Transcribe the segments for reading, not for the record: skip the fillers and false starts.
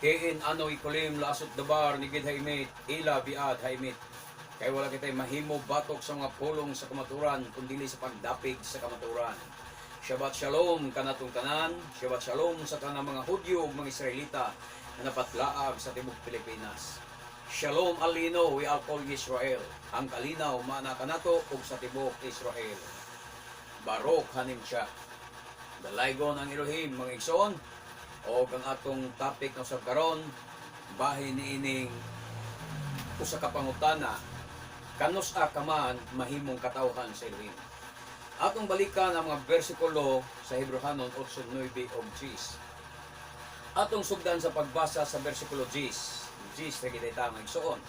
Kiin ano'y kulim lasot dabar ni gid haimit, ila biad haimit. Kay wala kitay mahimo batok sa mga pulong sa kamaturan, kundi sa pagdapig sa kamaturan. Shabbat Shalom kanatong tanan, Shabbat Shalom sa tanang mga Hudyo ug mga Israelita na napatlaag sa tibok Pilipinas. Shalom alino we all call Israel. Ang kalinaw mana kanato ug sa tibok Israel. Barok hanim siya. Dalaygon ang Elohim mga igsoon. O ang atong topic na usab karon bahin niining usa ka pangutana kanos ka man mahimong katawhan sa Elohim. Atong balikan ang mga bersikulo sa Hebrehanon 8:9 ug 10. Atong sugdan sa pagbasa sa bersikulo 10 sa kita mga igsoon.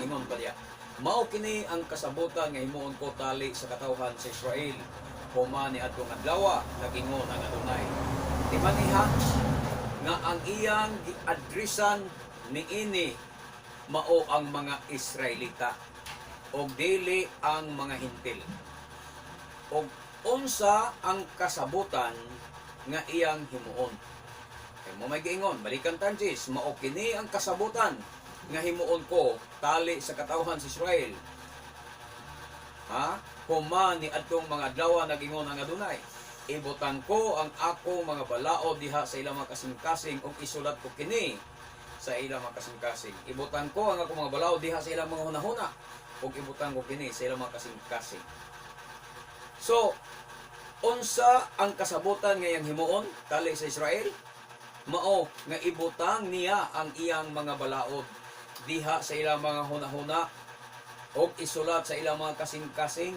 Ingon pa diya, mao kini ang kasabutan nga himuon ko tali sa katawhan sa Israel. Huma ni adtong adlaw nagingon ang Adonai. Di maniha nga ang iyang giadresan niini mao ang mga Israelita o dili ang mga hintil. O unsa ang kasabutan nga iyang himuon. Kay mo may giingon, balikan tanjis, mao kini ang kasabutan nga himuon ko tali sa katawhan sa Israel. Huma ni adtong mga adlaw nagingon ang Adonai. Ibutang ko ang ako mga balao diha sa ilang mga kasing-kasing ug isulat ko kini sa ilang mga kasing-kasing. Ibutang ko ang ako mga balao diha sa ilang mga hunahuna ug ibutang ko kini sa ilang mga kasing-kasing. So, unsa ang kasabutan nga iyang himuon tali sa Israel? Mao nga ibutang niya ang iyang mga balaod diha sa ilang mga hunahuna ug isulat sa ilang mga kasing-kasing.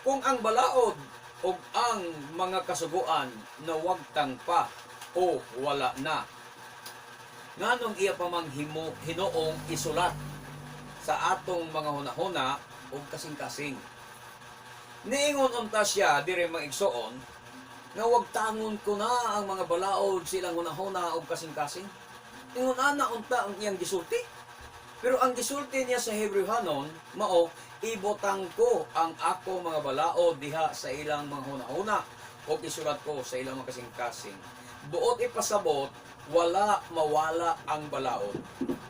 Kung ang balaod o ang mga kasuguan na wagtang pa o wala na, nganong iya pa mang hinoong isulat sa atong mga hunahuna o kasing-kasing. Niingon unta siya dire mga igsoon nga wagtangon ko na ang mga balaod silang hunahuna o kasing-kasing. Ingon ana unta ang iyang gisulti. Pero ang gisulti niya sa Hebrehanon mao, ibutang ko ang ako mga balaod diha sa ilang mga hunahuna o isulat ko sa ilang mga kasing-kasing. Buot ipasabot, wala mawala ang balaod.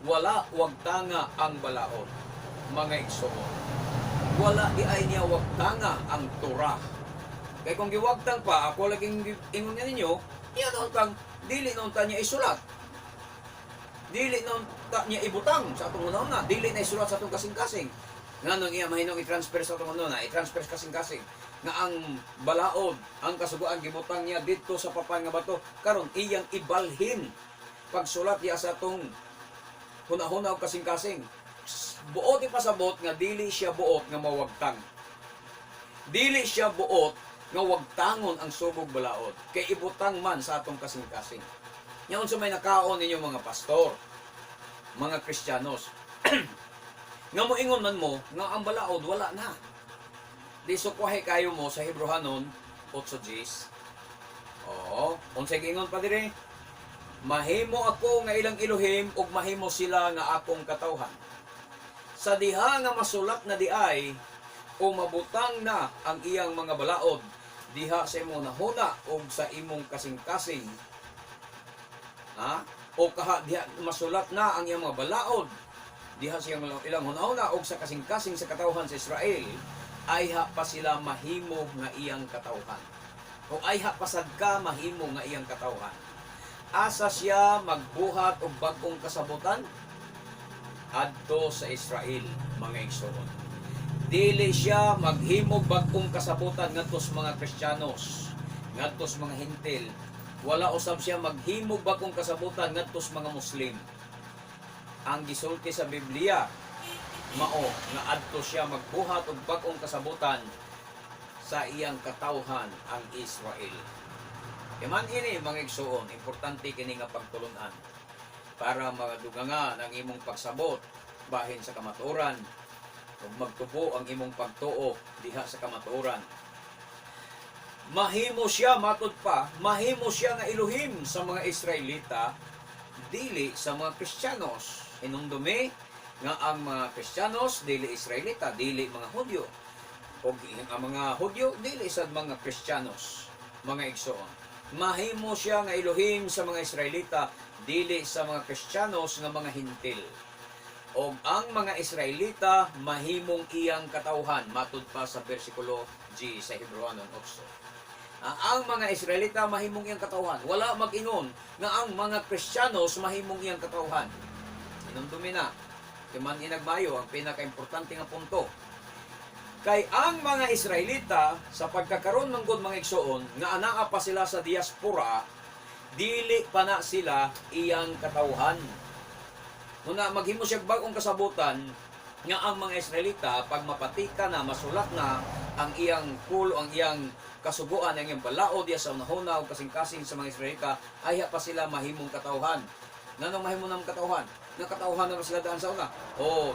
Wala wagtanga ang balaod. Mga igsoon. Wala di ay niya wagtanga ang Torah. Kaya kung giwagtang pa, ako laging ingon niya ninyo, yan ang dili noon niya isulat. Dili noon niya ibutang sa atong hunahuna. Dili na isulat sa atong kasing-kasing. Nga nung iya mahinong i-transfer sa itong i-transfer kasing-kasing nga ang balaod, ang kasuguan gibutang niya dito sa papan nga bato, karon iyang ibalhin pagsulat niya sa itong hunahuna o kasing-kasing. Buot ipasabot nga dili siya buot nga mawagtang. Dili siya buot nga wagtangon ang subog balaod, kay ibutang man sa atong kasing-kasing. Ngayon sa may nakaon ninyo mga pastor, mga Kristiyanos, nga moingon man mo nga ang balaod wala na. Di sukwahe kayo mo sa Hebrehanon 8:10. Oo, unsay giingon pa dire? Mahimo ako nga ilang Elohim ug mahimo sila nga akong katawhan. Sa diha nga masulat na diay o mabutang na ang iyang mga balaod diha sa imong nahuna ug sa imong kasing-kasing. O diha masulat na ang iyang mga balaod diha sa ilang hunahuna o sa kasing-kasing sa katawhan sa Israel, ayha pa sila mahimo nga iyang katawhan. O ayha pasad ka mahimo nga iyang katawhan. Asa siya magbuhat og bag-ong kasabutan adto sa Israel, mga igsoon. Dili siya maghimog bag-ong kasabutan ngadto sa mga Kristiyanos, ngadto sa mga hintil. Wala usab siya maghimog bag-ong kasabutan ngadto sa mga Muslim. Ang gisulti sa Biblia mao nga adto siya magbuhat og bag-ong kasabutan sa iyang katawhan ang Israel. Iman ini mga igsoon, importante kini nga pagtulunan para magadugangan ang imong pagsabot bahin sa kamatuoran ug magtubo ang imong pagtuo diha sa kamatuoran. Mahimo siya matud pa, mahimo siya nga Elohim sa mga Israelita, dili sa mga Kristiyanos. Hinumdumi nga ang mga Kristiyanos dili Israelita, dili mga Hudyo. O ang mga Hudyo dili sad mga Kristiyanos, mga igsoon. mahimo siya nga Elohim sa mga Israelita, dili sa mga Kristiyanos nga mga Hintil. O ang mga Israelita mahimong iyang katawhan, matud pa sa versikulo G sa Hebrewanong 8. Ang mga Israelita mahimong iyang katawhan. Wala mag-ingon nga ang mga Kristiyanos mahimong iyang katawhan. Inundumi na. Timan inagmayo ang pinaka-importante nga punto. Kay ang mga Israelita sa pagkakaroon ng god mga igsoon nga anaa pa sila sa diaspora, dili pa na sila iyang katawhan. Muna maghimo siya bagong kasabutan nga ang mga Israelita pag mapatika na masulat na ang iyang kulo, ang iyang kasuguan, ang iyang balaod diya sa unahuna o kasing-kasing sa mga Israelita, ay pa sila mahimong katawhan. Nanong mahimo ng katawhan? Nakatauhan naman sila daan sa una.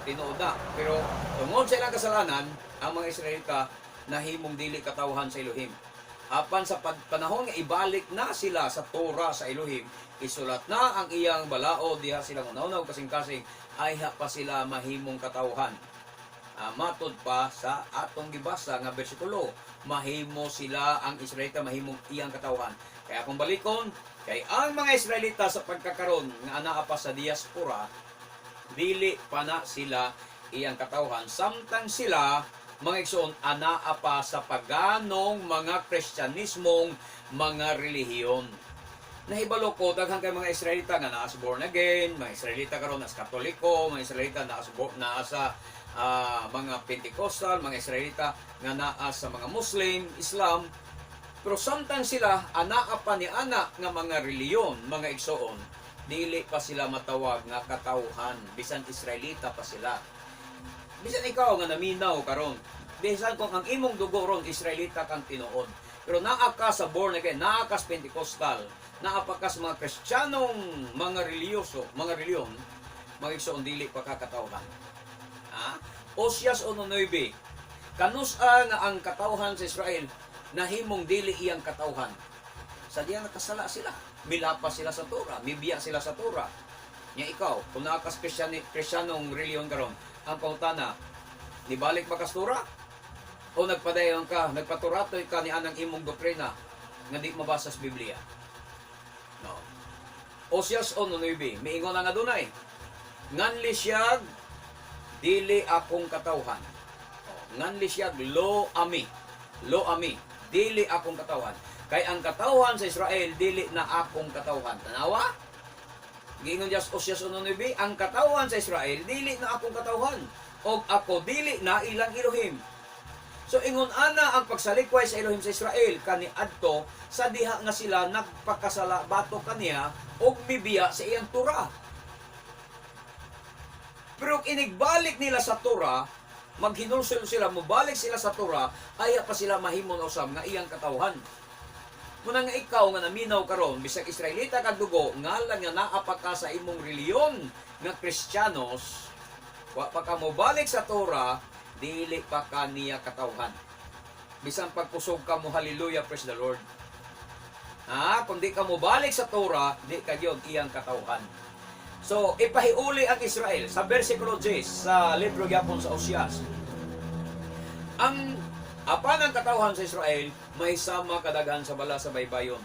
Tinuod na. Pero tungod sa ilang kasalanan, ang mga Israelita nahimong dili katawhan sa Elohim. Apan sa panahon nga ibalik na sila sa Torah sa Elohim, isulat na ang iyang balao diha silang unaw kasing-kasing, ay pa sila mahimong katawhan. Matod pa sa atong gibasa nga bersikulo, mahimo sila ang Israelita mahimong iyang katawhan. Kaya kung balikon, kay ang mga Israelita sa pagkakaroon nga anaa pa sa diaspora, dili pa na sila iyang katawhan. Samtang sila, mga igsoon, anaa pa sa paganong mga Kristyanismong mga relihiyon. Nahibalo ko, daghang kay mga Israelita nga naa sa born again, mga Israelita karon nas Katoliko, mga Israelita naa sa mga Pentecostal, mga Israelita nga naa sa mga Muslim, Islam. Pero samtang sila anaa pa ni anak nga mga reliyon, mga igsoon, dili pa sila matawag nga katawhan, bisan Israelita pa sila. Bisan ikaw nga naminaw karon, bisan kung ang imong dugo ron Israelita kang tinuod, pero naa ka sa born again, naa ka sa Pentecostal, naa pa ka sa mga Kristiyanong mga reliyon, mga igsoon, dili pa ka katawhan. Osyas 1:9, kanusa nga ang katawhan sa Israel nahimong dili iyang katawhan. Sa diyan nakasala sila, milapas sila sa Torah, mibiya sila sa Torah. Nya ikaw, kung naakas Kristyanong reliyon karon, ang pangutana, nibalik ba ka sa Torah? O nagpadayon ka, nagpaturatoy ka ni anang imong doktrina nga di mabasa sa Biblia? No. Osyas 1:9, miingon nga dunay, nganli siyag dili akong katawhan. Nganli siyag lo ami, dili akong katawhan. Kay ang katawhan sa Israel, dili na akong katawhan. Tanawa? Gingon Diyos Osyas 1:9, ang katawhan sa Israel, dili na akong katawhan. O ako, dili na ilang Elohim. So, ingon ana ang pagsalikway sa Elohim sa Israel, kani adto sa diha nga sila nagpakasala bato kaniya o bibiya sa iyang Torah. Pero inigbalik nila sa Torah, maghinulsol sila, mubalik sila sa Torah, ay pa sila mahimon usab nga iyang katawhan. Muna nga ikaw nga naminaw karon, bisag Israelita kag dugo, nga lang nga naa pa ka sa imong reliyon nga Kristiyanos, wa pa ka mubalik sa Torah, dili pa ka niya katawhan. Bisan pagkusog ka mo, hallelujah, praise the Lord. Kung di ka mubalik sa Torah, di ka yun iyang katawhan. So, ipahiuli ang Israel sa versikulo 10 sa libro gyapon sa Osyas. Ang apan ang katawhan sa Israel, may sama kadaghan sa bala sa baybayon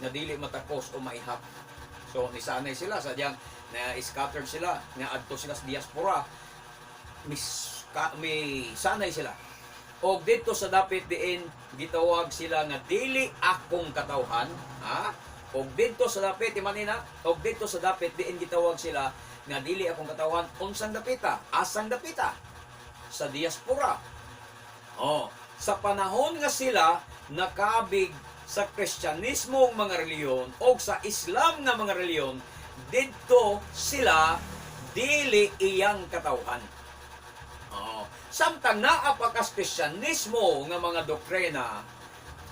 na dili matakos o maihap. So, nisanay sila sa diyang na scattered sila, nga adto sila sa diaspora. May sanay sila. O dito sa dapit diin, gitawag sila nga dili akong katawhan. Og dito sa dapit imanina, og dito sa dapit diin gitawag sila nga dili akong katawhan. Unsang dapita? Asang dapita? Sa diaspora. Sa panahon nga sila nakabig sa Kristyanismong mga reliyon o sa Islam nga mga reliyon, dito sila dili iyang katawhan. Samtang naapakas Kristyanismo nga mga doktrina,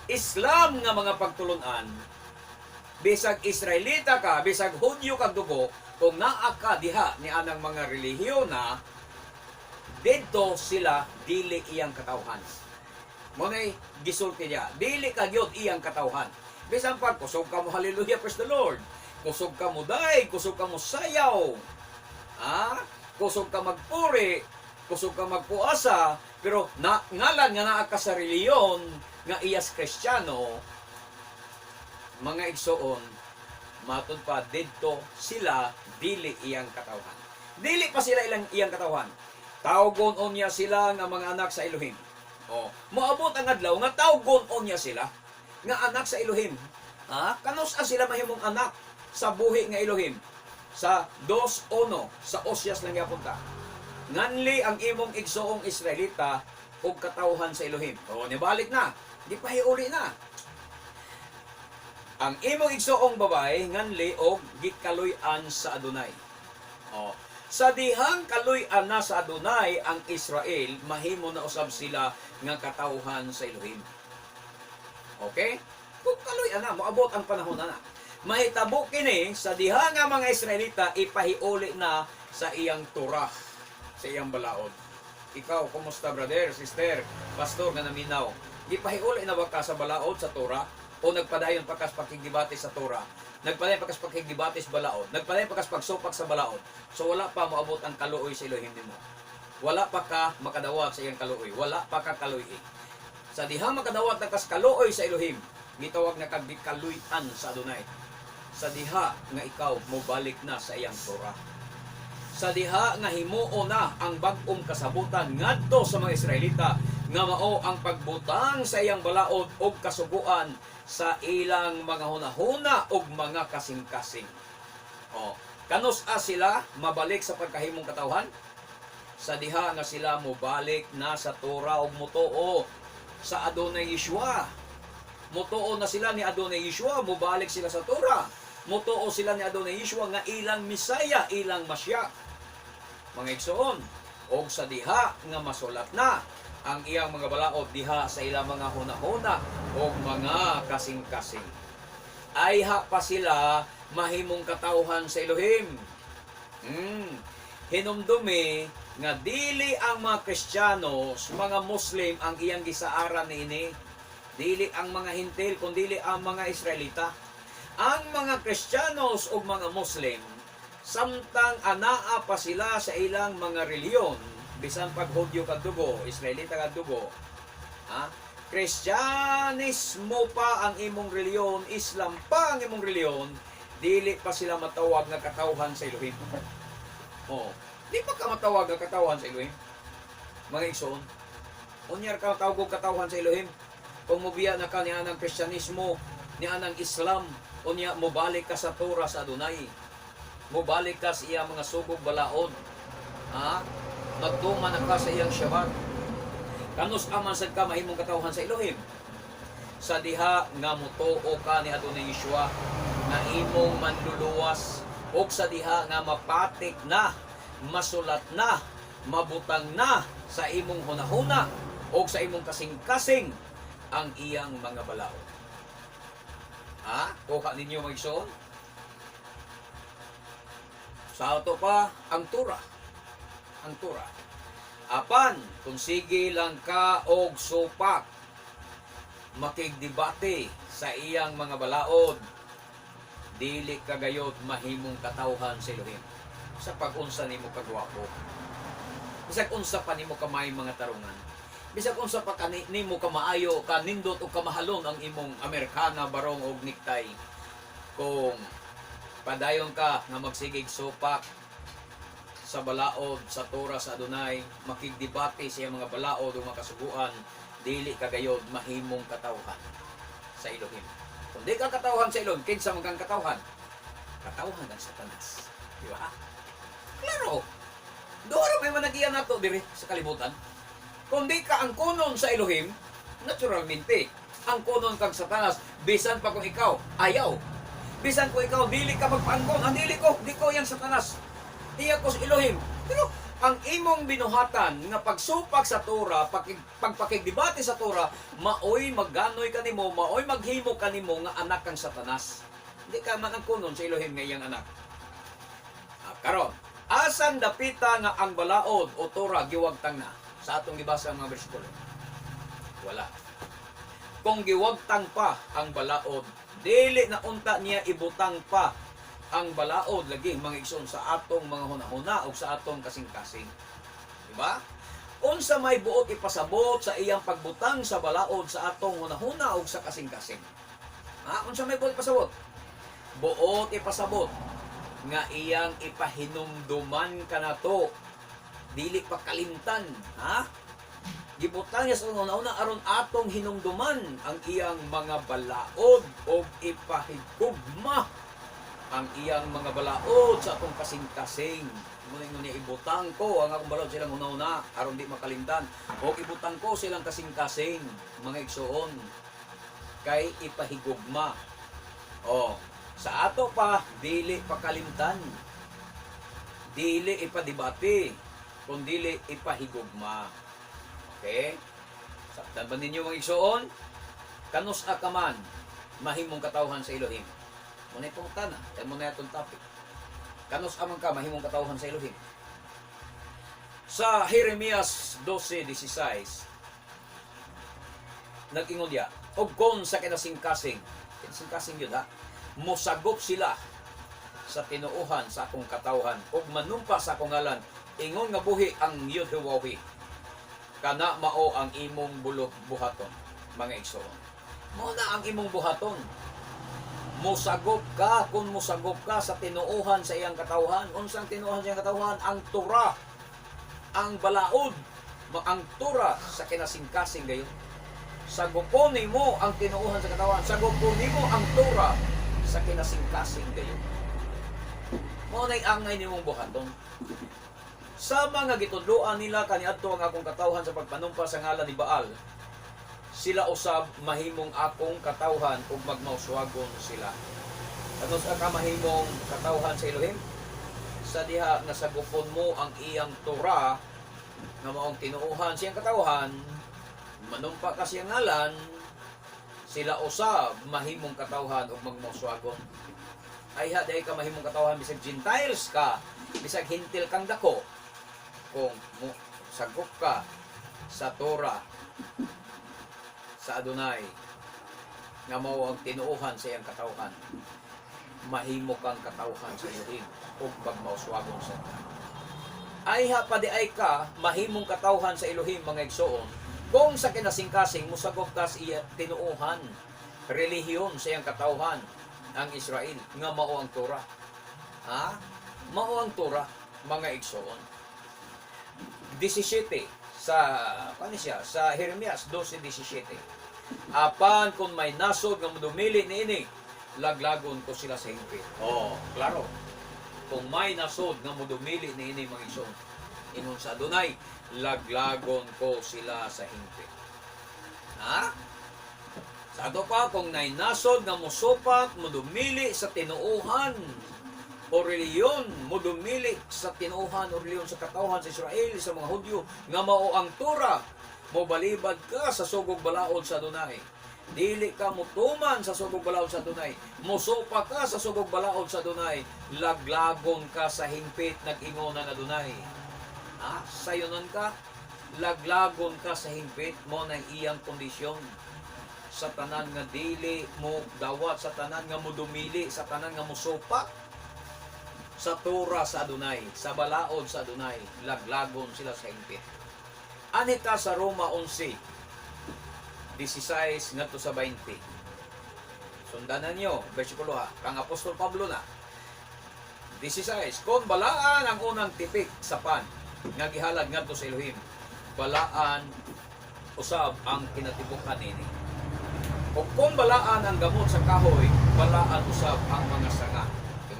Islam nga mga pagtulunan, bisag Israelita ka, bisag Hudyo kag dugo, kung naa ka diha ni anang mga relihiyon na, dito sila dili iyang katawhan. Munay gisulti niya, dili ka gyud iyang katawhan. Bisan pag kusog ka mo, hallelujah, praise the Lord. Kusog ka mo day, kusog ka mo sayaw. Kusog ka magpuri, kusog ka magpuasa, pero ngalan nga naa ka sa reliyon nga iyas Kristiyano, mga igsoon, matud pa didto sila dili iyang katawhan. Dili pa sila iyang katawhan. Tawgon niya sila nga mga anak sa Elohim. Moabot ang adlaw nga tawgon niya sila nga anak sa Elohim. Kanos sila mahimong anak sa buhi nga Elohim? Sa 2:1 sa Osyas lang yapunta. Nganli ang imong igsoong Israelita og katawhan sa Elohim. Nibalik na. Di pa hiuli na. Ang imong igsoong babae nganli og gikaluy-an sa Adonai. Sa dihang kaluy-an na sa Adonai ang Israel, mahimo na usab sila nga katawhan sa Elohim. Okay? Kung kaluy-an na, moabot ang panahon na. Mahitabo kini sa diha nga mga Israelita ipahiuli na sa iyang Torah, sa iyang balaod. Ikaw, kumusta brother, sister, pastor nga naminaw? Ipahiuli na ba ka sa balaod sa Torah? O nagpadayon pakas pakigdibate sa Torah? Nagpadayon pakas pakigdibate sa balaod? Nagpadayon pakas pagsupak sa balaod? So wala pa maabot ang kaluoy sa Elohim nimo. Wala pa ka makadawat sa iyang kaluoy. Wala pa ka kaluoy. Sa diha makadawat na kas kaluoy sa Elohim, gitawag na kag kaluy-an sa Adonai. Sa diha nga ikaw mobalik na sa iyang Torah. Sa diha nga himuo na ang bag-ong kasabutan ngadto sa mga Israelita nga mao ang pagbutang sa iyang balaod og kasuguan sa ilang mga hunahuna og mga kasing-kasing. Kanos sila mabalik sa pagkahimong katawhan? Sa diha nga sila mobalik na sa Torah og mutuo sa Adonai Yeshua. Mutuo na sila ni Adonai Yeshua, mobalik sila sa Torah. Mutuo sila ni Adonai Yeshua nga ilang Misaya, ilang Masya. Mga igsoon, og sa diha nga masulat na ang iyang mga balaod diha sa ilang mga hunahuna og mga kasing-kasing. Ayha pa sila mahimong katawhan sa Elohim. Hinumdumi nga dili ang mga Kristiyanos, mga Muslim ang iyang gisaaran niini. Dili ang mga Hintil, kundi ang mga Israelita. Ang mga Kristiyanos o mga Muslim, samtang anaa pa sila sa ilang mga reliyon, bisan pag Hudyo kag dugo, Israelita kag dugo, Kristyanismo pa ang imong reliyon, Islam pa ang imong reliyon, dili pa sila matawag nga katawhan sa Elohim. Di pa ka matawag nga katawhan sa Elohim. Mga igsoon, unyar ka tawag og katawhan sa Elohim. Kung mubiya na ka ni anang Kristyanismo, ni anang Islam, unya mobalik ka sa Torah sa Adonai. Mobalik ka sa iyang mga sugog balaod. Magtuman na ka sa iyang Shabbat. Kanos aman sad ka mahimong katawhan sa Elohim? Sa diha nga mutuo ka ni Adonai Yeshua na imong manluluwas, o sa diha nga mapatik na, masulat na, mabutang na sa imong hunahuna o sa imong kasing-kasing ang iyang mga balaod. Kuha ninyo mga igsoon? Sa ato pa ang Torah. Ang Torah. Apan, kung sige lang ka og supak, makigdebate sa iyang mga balaod, dili kagayod mahimong katawhan sa Elohim. Sa pag-unsa nimo kagwapo. Bisag unsa pa nimo kamay mga tarungan. Bisag unsa pa nimo kamaayo, kanindot o kamahalon ang imong Amerikana, barong og necktie. Kung padayon ka nga magsigig supak sa balaod, sa Torah, sa Adonai, makigdebate sa mga balaod o makasuguan, dili kagayod mahimong katawhan sa Elohim. Kung di ka katawhan sa Elohim, kinsa man kang katawhan? Katawhan ng Satanas. Di ba? Klaro. Doon may managiyan nato diri sa kalibutan. Kung di ka ang kunon sa Elohim, naturalmente, ang kunon kang Satanas, bisan pa kung ikaw, ayaw. Bisan kung ikaw, dili ka magpaangkon, ang dili ko, di ko yang Satanas. Iya ko sa Elohim. Pero, ang imong binuhatan nga pagsupak sa Torah, pagpakigdebate sa Torah, maoy magganoy kanimo, maoy maghimo kanimo nga anak kang Satanas. Hindi ka man ang kunon sa Elohim nga iyang anak. Karon, asan dapita nga ang balaod o Torah giwagtang na sa atong gibasa ang mga bersikulo? Wala. Kung giwagtang pa ang balaod, dili na unta niya ibutang pa ang balaod lagi mga igsoon sa atong mga hunahuna o sa atong kasing-kasing. Diba? Unsa may buot ipasabot sa iyang pagbutang sa balaod sa atong hunahuna o sa kasing-kasing. Unsa may buot pasabot? Buot ipasabot nga iyang ipahinumduman kanato, dili pa kalimtan, Gibutang niya sa una aron atong hinumduman ang iyang mga balaod o ipahigugma ang iyang mga balaod sa atong kasing-kasing. Ngunit niya ibutang ko ang akong balaod silang una aron di makalimtan, o ibutang ko silang kasing-kasing, mga igsoon, kay ipahigugma. Sa ato pa dili pakalimtan, dili ipadibati, kundili ipahigugma. Okay? Saktan ba ninyo mga igsoon? Kanus akaman mahimong katawhan sa Elohim. Muna itong tana, yan muna itong topic. Kanus aman ka mahimong katawhan sa Elohim. Sa Jeremias 12:16, nag-ingon diya, og kon sa kinasingkasing yun musagop sila sa tinuuhan sa akong katawhan, ug manumpa sa akong ngalan, ingon nga buhi ang Yudhewawi, kana mao ang imong buhaton, mga igsoon. Mao na ang imong buhaton. Musagop ka, kung musagop ka sa tinuuhan sa iyang katawhan. Unsang tinuuhan sa iyang katawhan? Ang Torah, ang balaod, ang Torah sa kinasingkasing gayon. Sagupon nimo ang tinuuhan sa katawhan, sagupon nimo ang Torah sa kinasingkasing gayon. Mao nay angay nimong buhaton. Sa mga gitudloan nila kaniadto ang akong katawhan sa pagpanumpa sa ngalan ni Baal, sila usab mahimong akong katawhan ug magmauswagon sila. Ano sa ka mahimong katawhan sa Elohim? Sa diha nasagupon mo ang iyang Torah nga maong tinuuhan siyang katawhan, manumpa ka siyang ngalan, sila usab mahimong katawhan ug magmauswagon. Ay haday ka mahimong katawhan bisag Gentiles ka, bisag hintil kang dako, kung sagop ka sa Torah sa Adonai nga mao ang tinuuhan sa iyang katawhan, mahimo kang katawhan sa Elohim ug pagmauswagon sa Adonai. Ay padi ay ka mahimong katawhan sa Elohim, mga igsoon, kung sa kinasingkasing musagop ka sa iya tinuuhan, relihiyon sa iyang katawhan, ang Israel nga mao ang Torah. Mao ang Torah, mga igsoon. 17 sa Jeremias 12:17. Apan kung may nasod nga modumili niini, laglagon ko sila sa hingpit. Klaro. Kung may nasod nga modumili niini, mga igsoon, ingon sa Adonai, laglagon ko sila sa hingpit. Sa ato pa, kung may nasod nga mosupat, modumili sa tinuuhan o reliyon, modumili sa tinuuhan o reliyon sa katawhan sa Israel, sa mga Hudyo, nga mao ang Torah, mobalibad ka sa sugog balaod sa Adonai. Dili ka mutuman sa sugog balaod sa Adonai, musupa ka sa sugog balaod sa Adonai, laglagon ka sa hingpit, nag-ingon ang Adonai. Sayonon ka, laglagon ka sa hingpit, mo ng iyang kondisyon. Sa tanan nga dili mo dawat, sa tanan nga modumili, sa tanan nga musupa sa Torah sa Adonai, sa balaod sa Adonai, laglagon sila sa hingpit. Anita sa Roma 11:16 ngadto sa 20. Sundanan niyo, bersikulo kang Apostol Pablo na. 16, kung balaan ang unang tipik sa pan, nga gihalad ngadto sa Elohim, balaan usab ang kinatibukan nini. O kung balaan ang gamot sa kahoy, balaan usab ang mga sanga.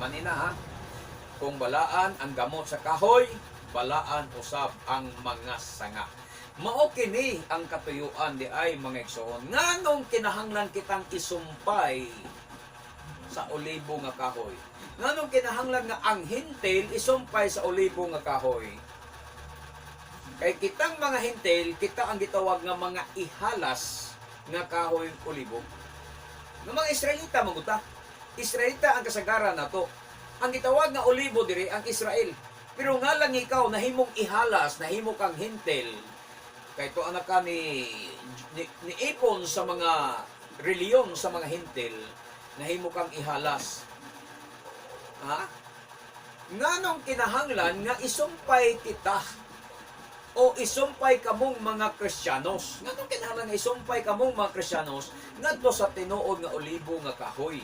Manina kung balaan ang gamot sa kahoy, balaan usab ang mga sanga. Mao kini ang katuyuan di ay, mga igsoon. Nganong kinahanglan kitang isumpay sa olibo nga kahoy? Nganong kinahanglan nga ang hintil isumpay sa olibo nga kahoy? Kay kitang mga hintil, kita ang gitawag nga mga ihalas nga kahoy olibo. Nga mga Israelita maguta. Israelita ang kasagaran nato. Ang gitawag nga olibo diri ang Israel. Pero nga lang ikaw nahimong ihalas, nahimo kang hintil. Kay to anak ka ni ipon sa mga reliyon sa mga hintil, nahimo kang ihalas. Nganong kinahanglan nga isumpay kita o isumpay kamong mga Kristiyanos. Nganong kinahanglan nga isumpay kamong mga Kristiyanos ngadto sa tinuod nga olibo nga kahoy.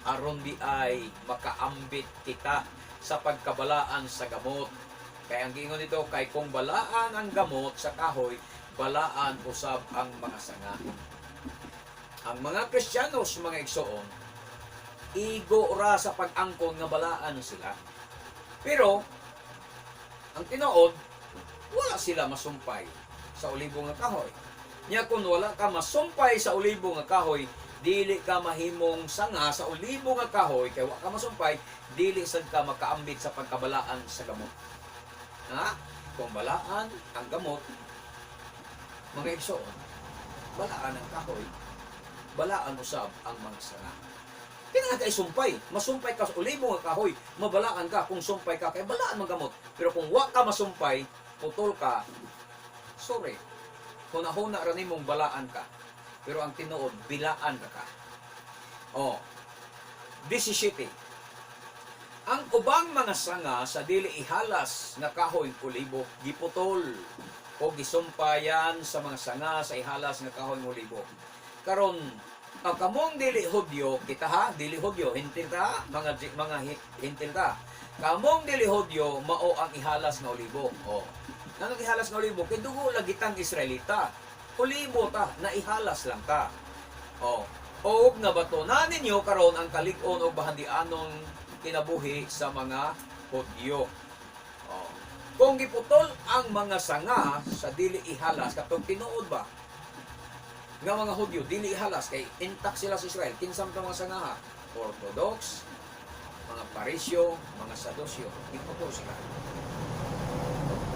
Aron di ay makaambit kita sa pagkabalaan sa gamot. Kaya ang giingon dito, kay kung balaan ang gamot sa kahoy, balaan usab ang mga sanga. Ang mga Kristiyanos, mga igsoon, igo ra sa pag-angkon nga balaan sila. Pero, ang tinuod, wala sila masumpay sa olibo nga kahoy. Nya kung wala ka masumpay sa olibo nga kahoy, dili ka mahimong sanga sa olibo nga kahoy, kay wala ka masumpay, dili sad ka makaambit sa pagkabalaan sa gamot. Ha? Kung balaan ang gamot, mga igsoon, balaan ang kahoy, balaan usab ang mga sanga. Kailangan ka isumpay. Masumpay ka sa olibo nga kahoy, mabalaan ka. Kung sumpay ka, kay balaan ang gamot. Pero kung wa ka masumpay, putol ka, sorry. Huna-huna rin mong balaan ka. Pero ang tinuod, bilaan ka. Oh, 17. Ang ubang mga sanga sa dili ihalas nga kahoy olibo, giputol o gisumpayan sa mga sanga sa ihalas nga kahoy olibo. Karon, ang kamong dili Hudyo, kita ha, dili Hudyo, hintil ta, mga hintil ta. Kamong dili Hudyo, mao ang ihalas nga olibo. Oh. Nanong ihalas nga olibo, kay dugo lagitang Israelita. Olibo ta, na ihalas lang ta. Oh. O nga bato na ninyo karon ang kalig-on o bahandianong kinabuhi sa mga Hudyo. Oh. Kung giputol ang mga sanga sa dili ihalas, katong tinuod ba? Nga mga Hudyo, dili ihalas, kay intact sila sa Israel. Kinsam ka mga sanga ha? Orthodox, mga Parisyo, mga Sadusyo. Giputol sila.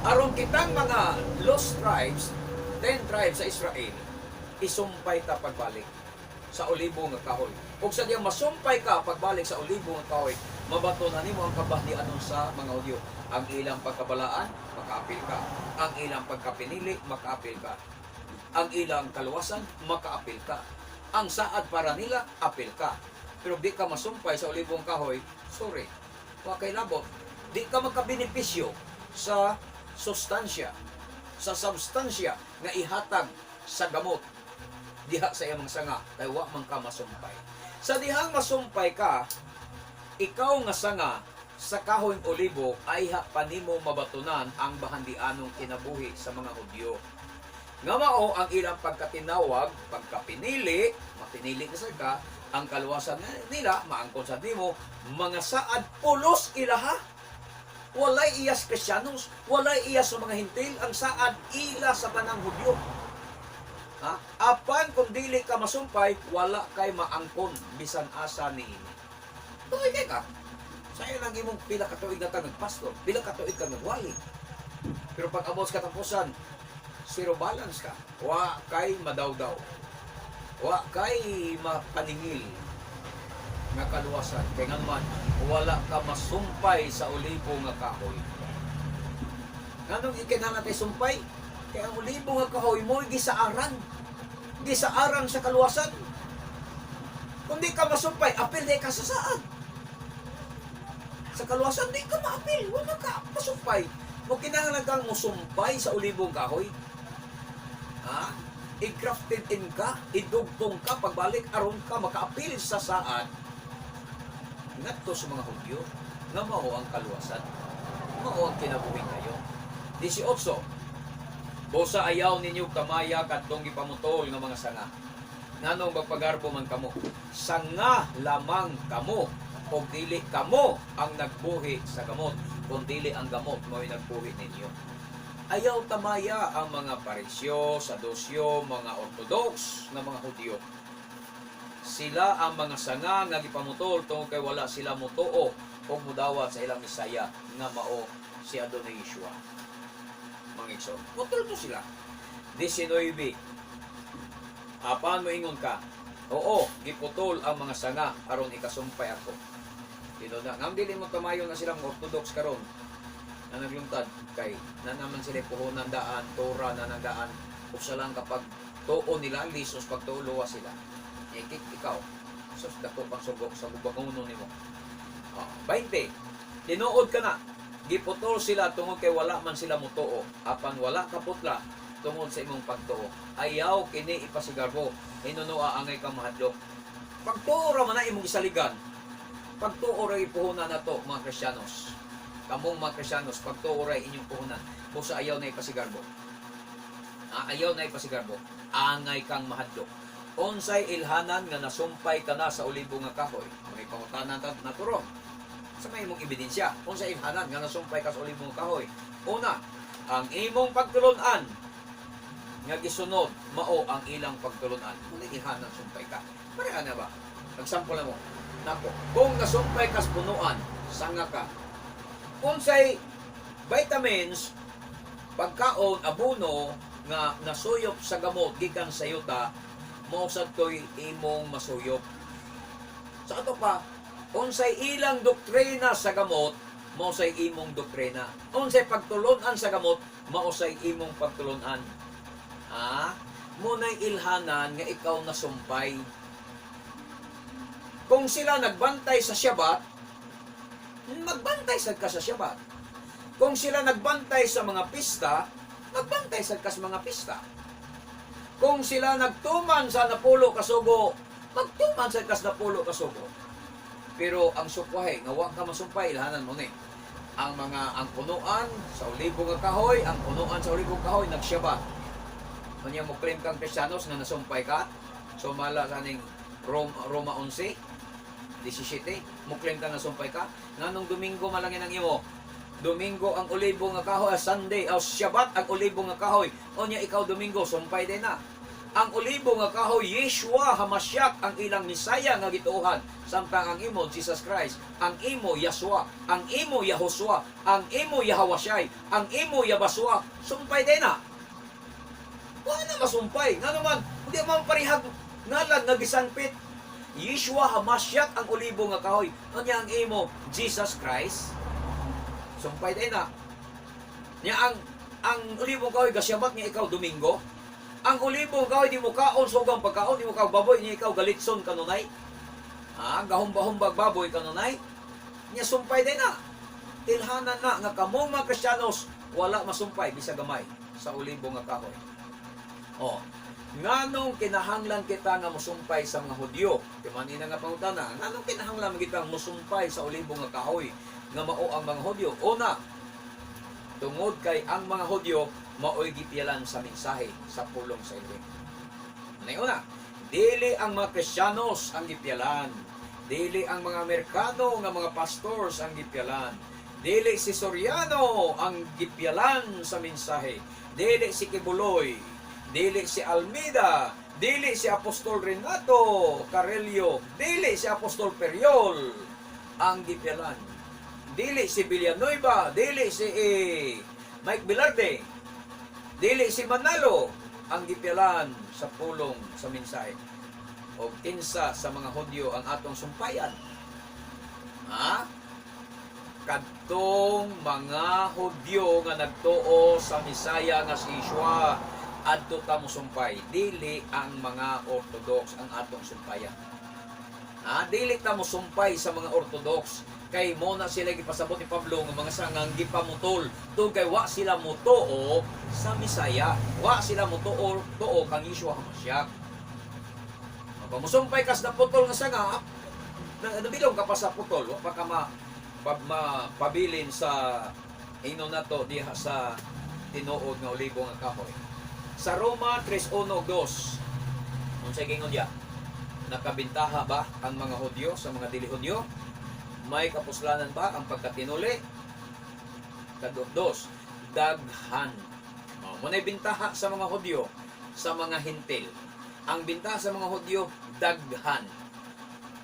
Aron kitang mga lost tribes, 10 tribes sa Israel, isumpay ta pagbalik sa olibo nga kahoy. Kung sa diyang masumpay ka pagbalik sa olibo nga kahoy, mabatunan nimo ang kabahdianon sa mga Hudyo. Ang ilang pagkabalaan, makaapil ka. Ang ilang pagkapinili, makaapil ka. Ang ilang kaluwasan, makaapil ka. Ang saad para nila, apil ka. Pero di ka masumpay sa olibong kahoy, sorry, wa kay labot. Di ka magkabenepisyo sa sustansya, sa substansya nga ihatag sa gamot diha sa iyang sanga, kay wa man ka masumpay. Sa dihang masumpay ka, ikaw nga sanga sa kahoy olibo ay panimo mabatunan ang bahandianong kinabuhi sa mga Hudyo. Nga mao ang ilang pagkatinawag, pagkapinili, mapinili na sa ka, ang kaluwasan nila, maangkon sa nimo, mga saad pulos ilaha. Walay iyas Kristyanos, walay iyas sa mga hintil, ang saad ila sa tanang Hudyo. Ha? Apan kung dili ka masumpay, wala kay maangkon bisan asa niini. Tuig ka. Sayo lang imong pila ka tuig na ka nagpastor, pila ka tuig ka nagwali. Pero pag abot sa katapusan, zero balance ka. Wa kay madawdaw. Wa kay mapaningil nga kaluwasan. Kaya nga naman, wala ka masumpay sa olibo nga kahoy. Nganong ikinahanglan tay sumpay? Kaya ang olibo nga kahoy mo gisaaran. Gisaaran sa kaluwasan. Kung di ka masumpay, apil di ka sa saan. Sa kaluwasan, di ka maapil. Wala ka masumpay. Kung kinahanglan kang musumpay sa olibong kahoy, ha? I-grafted in ka, idugtong ka, pagbalik, aron ka, makaapil sa saan. Ngadto sa mga Hudyo, nga mao ang kaluwasan. Mao ang kinabuhi kayo. 18. Bosa ayaw ninyo kamaya kadtong gipamutol nga mga sanga. Nganong magpagarbo man kamo? Sanga lamang kamo, o dili kamo ang nagbuhi sa gamot, kung dili ang gamot mo'y nagbuhi ninyo. Ayaw tamaya ang mga Parisyo, Sadusyo, mga Orthodox na mga Hudyo. Sila ang mga sanga nga gipamutol tungod kay wala sila mutuo o mudawat sa ilang Misaya nga mao si Adonai Yeshua. Mga igsoon, putol to sila. 19. Apan mo ingon ka, oo, giputol ang mga sanga aron ikasumpay ako. Dito na, ngam dili mo tamayo na silang Orthodox karon na naglungtad kay na naman sila puhunan daan, Torah na nagdaan, usa lang kapag tuo nila, lisos pag tuuluwa sila. Ikik ikaw, sus dako pang sugok sa bubanguno nimo. 20. Tinuod ka na, Giputol sila tungod kay wala man sila mutuo. Apan wala kaputla tungod sa imong pagtuo. Ayaw kini ipasigarbo. Hinunoa angay kang mahadlok. Pagtuo ra man na imong isaligan. Pagtuo ra ipuhunan nato mga Kristiyanos. Kamong mga Kristiyanos, pagtuo ra inyong puhunan. Busa ayaw na ipasigarbo. Ayaw na ipasigarbo. Angay kang mahadlok. Unsay ilhanan nga nasumpay ka na sa ulibo nga kahoy. May pangutanan na turon. Sa may imong ebidensya, unsay ilhanan nga nasumpay ka sa ulibo nga kahoy. Una, ang imong pagtulunan nga gisunod mao ang ilang pagtulunan. Muna ilhanan sumpay ka. Pareha na ba? Example na mo. Nako, kung nasumpay ka sa punuan, sanga ka. Unsay vitamins, pagkaon, abono nga nasuyop sa gamot gikan sa yuta, mausad to'y imong masuyop. Sa ato pa, unsay ilang doktrina sa gamot, mausay imong doktrina. Unsay pagtulunan sa gamot, mausay imong pagtulunan. Munay ilhanan nga ikaw nasumpay. Kung sila nagbantay sa Shabbat, magbantay sad ka sa Shabbat. Kung sila nagbantay sa mga pista, magbantay sad ka sa mga pista. Kung sila nagtuman sa napulo ka sugo, magtuman sad ka sa napulo ka sugo. Pero ang sukwahe, nga wa ka masumpay, ilhanan mo ni. Ang punuan sa ulibo nga kahoy, ang punuan sa ulibo nga kahoy, nag-Shabbat. Kanya mo claim kang Kristiyanos na nasumpay ka, sumala sa ning Roma 11, 17, mo claim ka nasumpay ka, nganong Domingo malangin ang imo. Domingo ang ulibo nga kahoy, Sunday, Shabbat ang ulibo nga kahoy. O niya ikaw Domingo, sumpay din na. Ang ulibo nga kahoy, Yeshua Hamashiach ang ilang Misaya nga gituohan. Samtang ang imo, Jesus Christ. Ang imo, Yahshua. Ang imo, Yahoshua. Ang imo, Yahawashai. Ang imo, Yabasua. Sumpay din na. Wala na masumpay. Nga naman, hindi man parihag ngalan nga gisangpit. Yeshua Hamashiach ang ulibo nga kahoy. Ano niya ang imo? Jesus Christ. Sumpay din na. Niya ang ulibo nga kahoy, gasyabat niya ikaw Domingo. Ang ulibo nga kahoy, di mo kaon, sugang pagkaon, di mo kaon baboy, niya ikaw galitson kanunay. Gahumba-humbag baboy kanunay. Niya sumpay din na. Ilhanan na nga kamong mga Kristiyanos, wala masumpay, bisa gamay, sa ulibo nga kahoy. Nganong kinahanglan kita nga musumpay sa mga Hudyo? Timanina nga pangutana, nganong kinahanglan kita musumpay sa ulibo nga kahoy nga mao ang mga Hudyo? Una, tungod kay ang mga Hudyo mao'y gipialan sa mensahe sa pulong sa Elohim. Una, dili ang mga Kristiyanos ang gipialan. Dili ang mga Amerikano nga mga pastors ang gipialan. Dili si Soriano ang gipialan sa mensahe. Dili si Kibuloy. Dili si Almeida, dili si Apostol Renato Carelio, dili si Apostol Periol ang gipialan. Dili si Villanueva, dili si Mike Velarde, dili si Manalo ang gipialan sa pulong sa mensahe. O kinsa sa mga Hudyo ang atong sumpayan. Kadtong mga Hudyo nga nagtuo sa Misaya nga si Yeshua, adto ta mo sumpay, dili ang mga Orthodox ang atong sumpayan. Dili ta mo sumpay sa mga Orthodox kay mo na sila gipasabot ni Pablo nga mga sangang gipamutol tungkay wa sila mutuo sa Misaya, wa sila mutuo kang Yeshua Hamashiach. Mamusumpay kas na putol nga sanga, nabilong ka pa sa putol, wa pa ka mapabilin sa ino nato diha sa tinuod nga ulibo nga kahoy. Sa Roma 3:1-2, unsay gingon diya? Nakabintaha ba ang mga Hudyo sa mga dili Hudyo? May kapuslanan ba ang pagkatinuli? Kadugdos, daghan. Munay bintaha sa mga Hudyo sa mga Hintil. Ang bintaha sa mga Hudyo, daghan.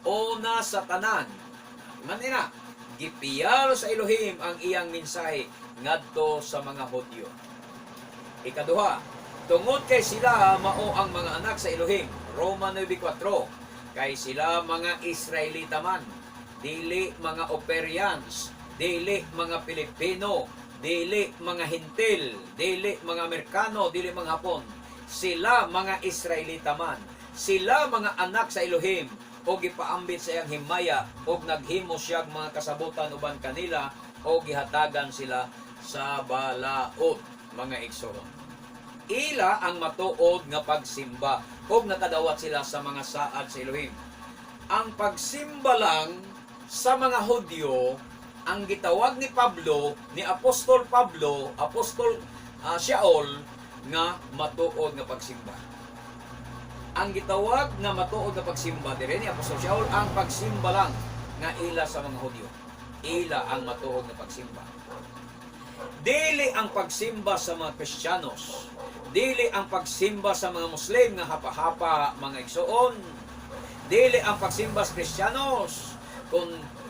Una sa tanan. Manina, gipiyal sa Elohim ang iyang mensahe ngadto sa mga Hudyo. Ikaduha, tungod kay sila mao ang mga anak sa Elohim, Roma 9:4, kay sila mga Israelita man, dili mga Operians, dili mga Pilipino, dili mga Hintil, dili mga Amerikano, dili mga Hapon, sila mga Israelita man, sila mga anak sa Elohim, o gipaambit sa iyang himaya o naghimo siya mga kasabutan uban kanila o gihatagan sila sa balaod, mga igsoon. Ila ang matuod nga pagsimba o nakadawat sila sa mga saad sa Elohim. Ang pagsimba lang sa mga Hudyo ang gitawag ni Pablo, ni Apostol Pablo, Apostol Shaul, nga matuod nga pagsimba. Ang gitawag nga matuod nga pagsimba dire ni Apostol Shaul ang pagsimba lang nga ila sa mga Hudyo. Ila ang matuod nga pagsimba. Dili ang pagsimba sa mga Kristiyanos. Dili ang pagsimba sa mga Muslim nga hapa-hapa, mga igsoon. Dili ang pagsimba sa Kristiyanos.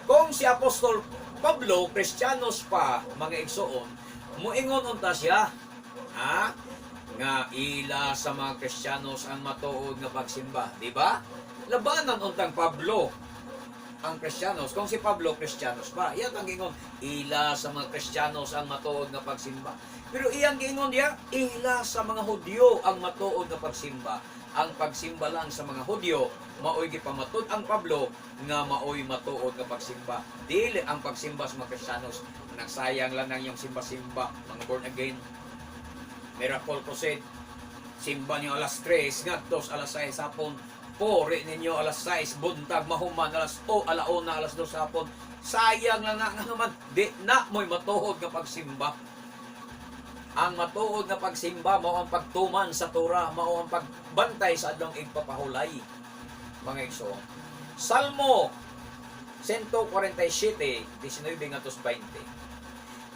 Kung si Apostol Pablo Kristiyanos pa, mga igsoon, muingon unta siya, nga ila sa mga Kristiyanos ang matuod nga pagsimba, di ba? Labanan untang Pablo ang Kristiyanos. Kung si Pablo Kristiyanos pa, iyan ang gingon, ila sa mga Kristiyanos ang matuod nga pagsimba. Pero iyang gingon diya, ila sa mga Hudyo ang matuod nga pagsimba. Ang pagsimba lang sa mga Hudyo, maoy gipamatud ang Pablo nga maoy matuod nga pagsimba. Dili ang pagsimba sa mga Kristiyanos. Nagsayang lang ng yung simba-simba, mga born again. Miracle Crusade, simba niyo alas 3, ngadtos alas 6 hapon, pori ninyo alas 6, buntag mahuman alauna alas 2 hapon. Sayang lang nga naman, di na mo'y matuod nga pagsimba. Ang matuod nga pagsimba mao ang pagtuman sa Torah, mao ang pagbantay sa adlong igpapahulay, mga igsoon. Salmo 147, 19-20.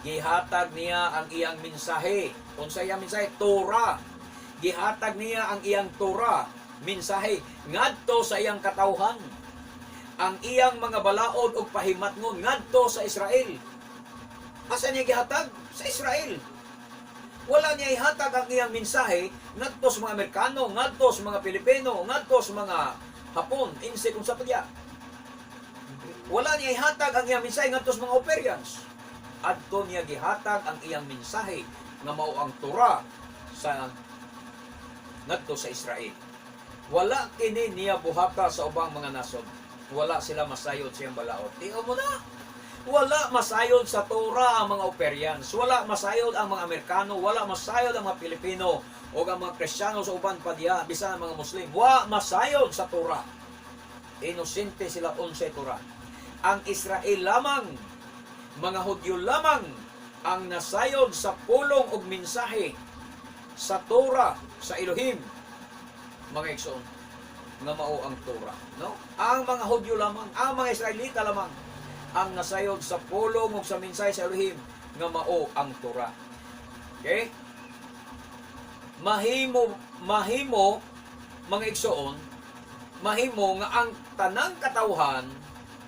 Gihatag niya ang iyang mensahe. Unsa iyang mensahe? Torah. Gihatag niya ang iyang Torah, mensahe ngadto sa iyang katawhan. Ang iyang mga balaod ug pahimatngon ngadto sa Israel. Asa niya gihatag? Sa Israel. Wala niya ihatag ang iyang mensahe ngadto sa mga Amerikano, ngadto sa mga Pilipino, ngadto sa mga Hapon, inse kung sa padya. Wala niya ihatag ang iyang mensahe ngadto sa mga Operians. Adto niya gihatag ang iyang mensahe nga mao ang Torah sa ngadto sa Israel. Wala kini niya buhata sa ubang mga nasod. Wala sila masayod sa iyang balaod. Tingnan mo na. Wala masayod sa Torah ang mga Operians. Wala masayod ang mga Amerikano. Wala masayod ang mga Pilipino o ang mga Kristiyano sa uban padya, bisan ang mga Muslim. Wala masayod sa Torah. Inosente sila sa Torah. Ang Israel lamang, mga Hudyo lamang ang nasayod sa pulong ug mensahe sa Torah, sa Elohim, mga igsoon, nga mao ang Torah, no? Ang mga Hudyo lamang, ang mga Israelita lamang ang nasayod sa pulong ug sa mensahe sa Elohim nga mao ang Torah. Okay? Mahimo mga igsoon, mahimo nga ang tanang katawhan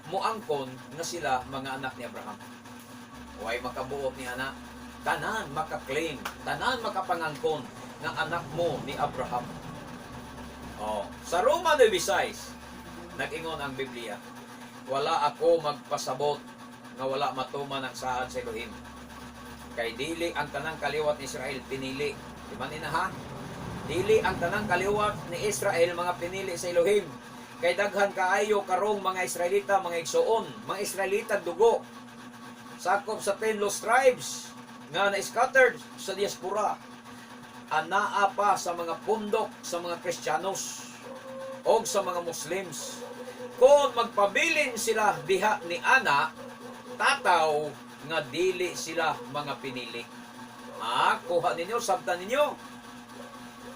moangkon nga sila mga anak ni Abraham. Huwag makabuot ni anak. Tanan makaklaim, tanan makapangangkon nga anak mo ni Abraham. Sa Roma 9:6, nag-ingon ang Biblia, wala ako magpasabot nga wala matuman ang saad sa Elohim. Kay dili ang tanang kaliwat ni Israel pinili. Di man ha? Dili ang tanang kaliwat ni Israel mga pinili sa Elohim. Kay daghan kaayo karong mga Israelita, mga igsoon, mga Israelita dugo, sakop sa 10 lost tribes nga na-scattered sa diaspora, anaa pa sa mga pundok sa mga Kristiyanos o sa mga Muslims. Kung magpabilin sila diha ni ana, tataw nga dili sila mga pinili. Kuha ninyo, sabtan ninyo.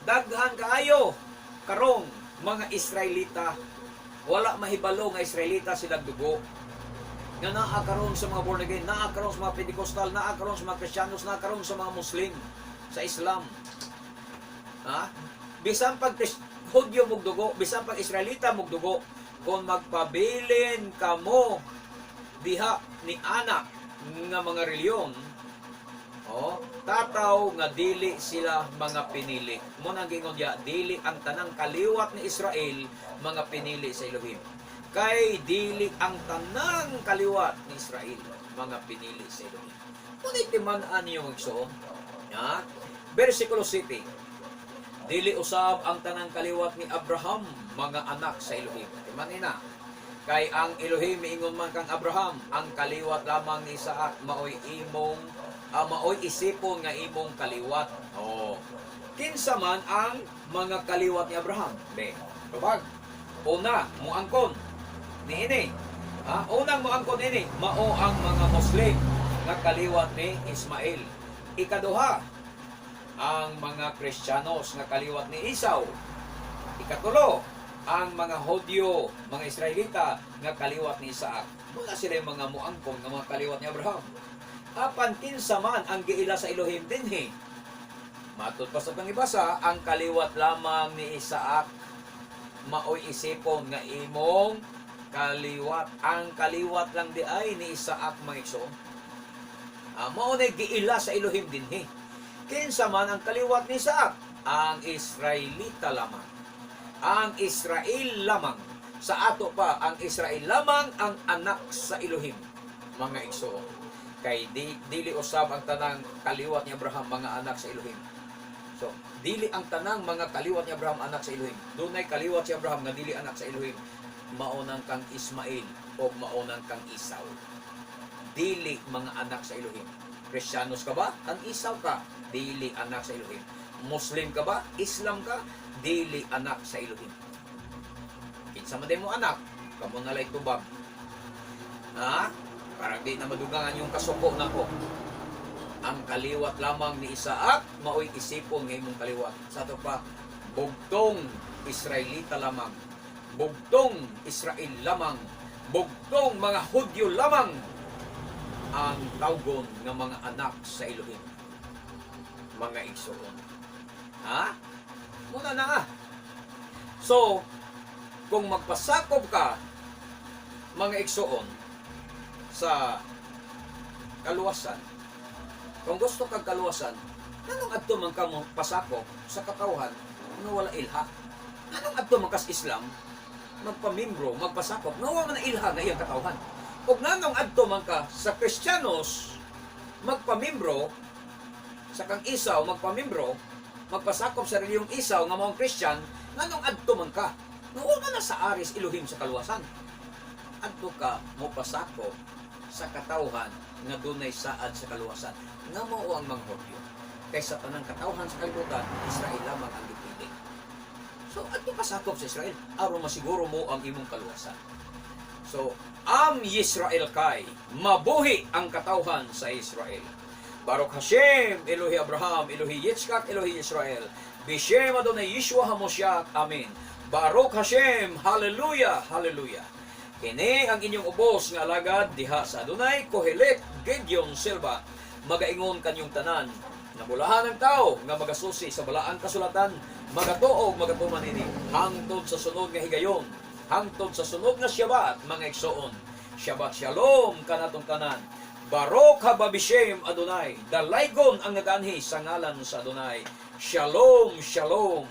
Daghan kaayo karong mga Israelita, wala mahibalo nga Israelita silang dugo, nga naakaroon sa mga born again, naakaroon sa mga Pentecostal, naakaroon sa mga Kristiyanos, naakaroon sa mga Muslim, sa Islam. Bisan pag Hudyo mugdugo, bisan pag Israelita mugdugo, kung magpabilin kamo diha ni anak nga mga reliyon, tataw nga dili sila mga pinili. Muna gingon diya, dili ang tanang kaliwat ni Israel mga pinili sa Elohim. Kay dili ang tanang kaliwat ni Israel mga pinili sa Elohim. Kunit timan-an niyo magsuon. Versikulo 7. Dili usab ang tanang kaliwat ni Abraham mga anak sa Elohim. manina. Kay ang Elohim miingon man kang Abraham, ang kaliwat lamang ni Isaac maoy maoy isipon nga imong kaliwat. Oh. Kinsa man ang mga kaliwat ni Abraham? Be, tubag. Una, muangkon niini. Unang muangkon ini, mao ang mga Muslim nga kaliwat ni Ismail. Ikaduha, ang mga Kristiyanos nga kaliwat ni Esau. Ikatulo, ang mga Hodyo, mga Israelita nga kaliwat ni Isaac. Wala sila yung mga muangkon nga mga kaliwat ni Abraham. Apan kinsa man ang giila sa Elohim dinhi. Matud pa sa pangibasa, ang kaliwat lamang ni Isaac maoy isipon nga imong kaliwat. Ang kaliwat lang di ay ni Isaac mangigsoon. Mao na giila sa Elohim dinhi. Kinsa man ang kaliwat ni Isaac? Ang Israelita lamang. Ang Israel lamang. Sa ato pa, ang Israel lamang ang anak sa Elohim. Mga igsoon. Kay dili usab ang tanang kaliwat ni Abraham mga anak sa Elohim. So, dili ang tanang mga kaliwat ni Abraham anak sa Elohim. Dunay kaliwat si Abraham nga dili anak sa Elohim. Maunang kang Ismail o maunang kang Esau. Dili mga anak sa Elohim. Kristiyanos ka ba? Ang Esau ka. Dili anak sa Elohim. Muslim ka ba? Islam ka? Dili anak sa Elohim. Kinsa man din mo anak, kamo na lay tubag. Parang di na madugangan yung kasuko nako. Ang kaliwat lamang ni Isaac, maoy isipon ng imong kaliwat. Sa ato pa, bugtong Israelita lamang. Bugtong Israel lamang. Bugtong mga Hudyo lamang ang tawgon ng mga anak sa Elohim. Mga igsoon. Muna na So, kung magpasakop ka, mga igsoon, sa kaluwasan, kung gusto kang kaluwasan, anong adto man ka mo pasakop sa katawhan nga wala ilha? Anong adto man kas Islam, magpamimbro, magpasakop, nga wala na ilha na iyang katawhan? Kung nanong adto man ka sa Kristiyanos, magpamimbro, sa kang Isaw, magpamimbro, magpasakop sa reliyong Isaw nga maong Christian, nanong adto man ka? Nga wala na sa aris Elohim sa kaluwasan. Adto ka mo pasakop sa katawhan nga dunay saad sa kaluwasan nga mao ang mga Hudyo. Kaysa tanang katawhan sa kalibutan, Israel lamang ang dipili. So adto pasakop sa Israel aron masiguro mo ang imong kaluwasan. So am Yisrael kay mabuhi ang katawhan sa Israel. Baruch Hashem, Elohi Abraham, Elohi Yitzchak, Elohi Israel. Bishem Adonai Yeshua HaMoshiach. Amen. Baruch Hashem, Hallelujah, Hallelujah. Kini ang inyong ubos nga alagad diha sa Adonai, Kohelet Gideon Silva. Magaingon kanyong tanan, nabulahan ng tao nga magasusi sa balaang kasulatan, magatuog magatuman ini hangtod sa sunod nga higayon, hangtod sa sunod nga Shabbat, mga igsoon. Shabbat Shalom kanatong tanan. Baruch haba Bishem Adonai. Dalaygon ang naganhi sa ngalan sa Adonai. Shalom, Shalom.